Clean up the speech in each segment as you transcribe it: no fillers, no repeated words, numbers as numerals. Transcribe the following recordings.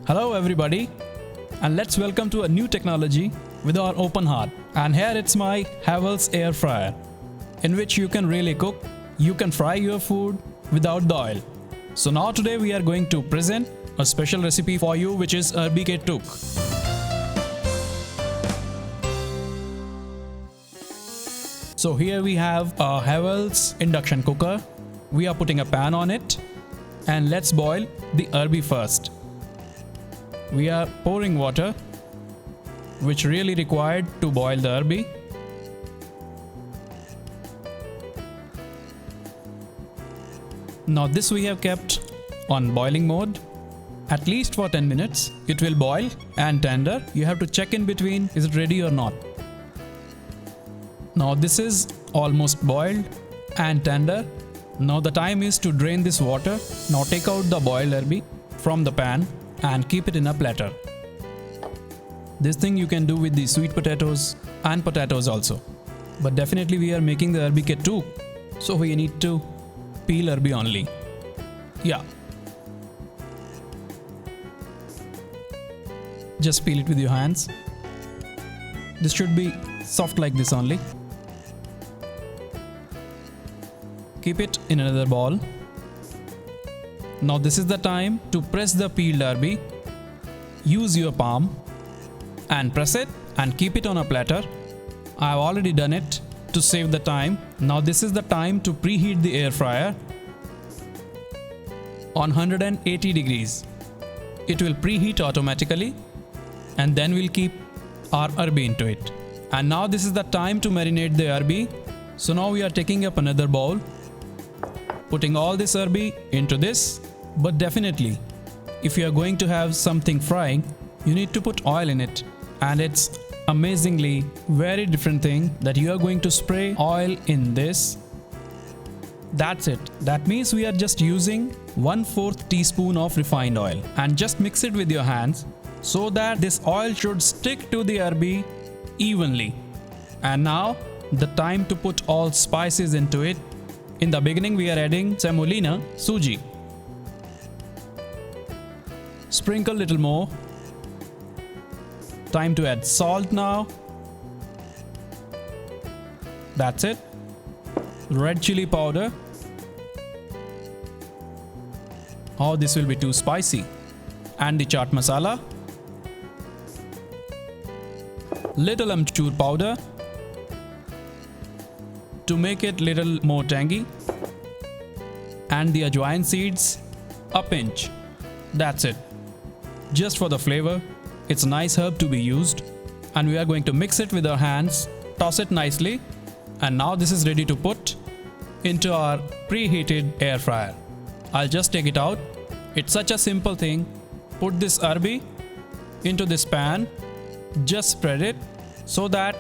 Hello everybody, and let's welcome to a new technology with our open heart. And here it's my Havells air fryer, in which you can really cook, you can fry your food without the oil. So now today we are going to present a special recipe for you, which is Arbi ke Tuk. So here we have a Havells induction cooker. We are putting a pan on it, and let's boil the Arbi first. We are pouring water, which really required to boil the Arbi. Now this we have kept on boiling mode. At least for 10 minutes, it will boil and tender. You have to check in between, is it ready or not. Now this is almost boiled and tender. Now the time is to drain this water. Now take out the boiled Arbi from the pan and keep it in a platter. This thing you can do with the sweet potatoes and potatoes also. But definitely we are making the Arbi ke Tuk, so we need to peel Arbi only. Yeah. Just peel it with your hands. This should be soft like this only. Keep it in another bowl. Now this is the time to press the peeled Arbi. Use your palm and press it and keep it on a platter. I have already done it to save the time. Now this is the time to preheat the air fryer on 180 degrees. It will preheat automatically, and then we'll keep our Arbi into it. And now this is the time to marinate the Arbi. So now we are taking up another bowl, putting all this Arbi into this. But definitely, if you are going to have something frying, you need to put oil in it. And it's amazingly very different thing that you are going to spray oil in this. That's it. That means we are just using 1/4 teaspoon of refined oil, and just mix it with your hands so that this oil should stick to the Arbi evenly. And now the time to put all spices into it. In the beginning we are adding semolina suji. Sprinkle little more. Time to add salt now. That's it. Red chili powder. Oh, this will be too spicy. And the chaat masala. Little amchur powder to make it little more tangy. And the ajwain seeds, a pinch. That's it. Just for the flavor. It's a nice herb to be used, and we are going to mix it with our hands, toss it nicely, and now this is ready to put into our preheated air fryer. I'll just take it out. It's such a simple thing. Put this Arbi into this pan, just spread it so that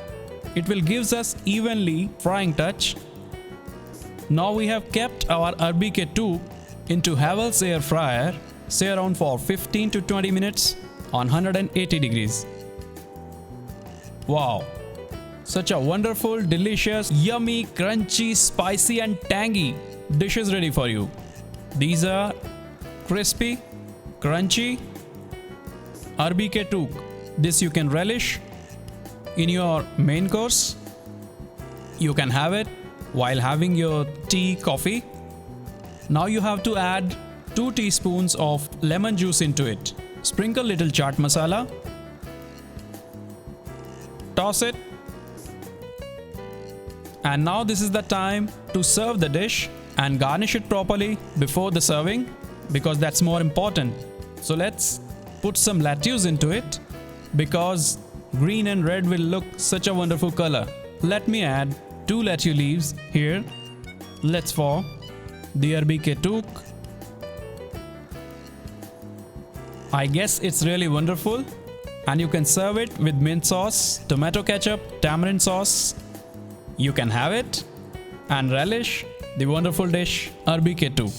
it will gives us evenly frying touch. Now we have kept our Arbi ke Tuk into Havells air fryer, say around for 15 to 20 minutes on 180 degrees. Wow! Such a wonderful, delicious, yummy, crunchy, spicy and tangy dish is ready for you. These are crispy, crunchy Arbi ke Tuk. This you can relish in your main course. You can have it while having your tea, coffee. Now you have to add 2 teaspoons of lemon juice into it. Sprinkle little chaat masala. Toss it. And now this is the time to serve the dish and garnish it properly before the serving, because that's more important. So let's put some lettuce into it, because green and red will look such a wonderful color. Let me add 2 lettuce leaves here. Let's for the Arbi ke Tuk. I guess it's really wonderful, and you can serve it with mint sauce, tomato ketchup, tamarind sauce. You can have it and relish the wonderful dish Arbi ke Tuk.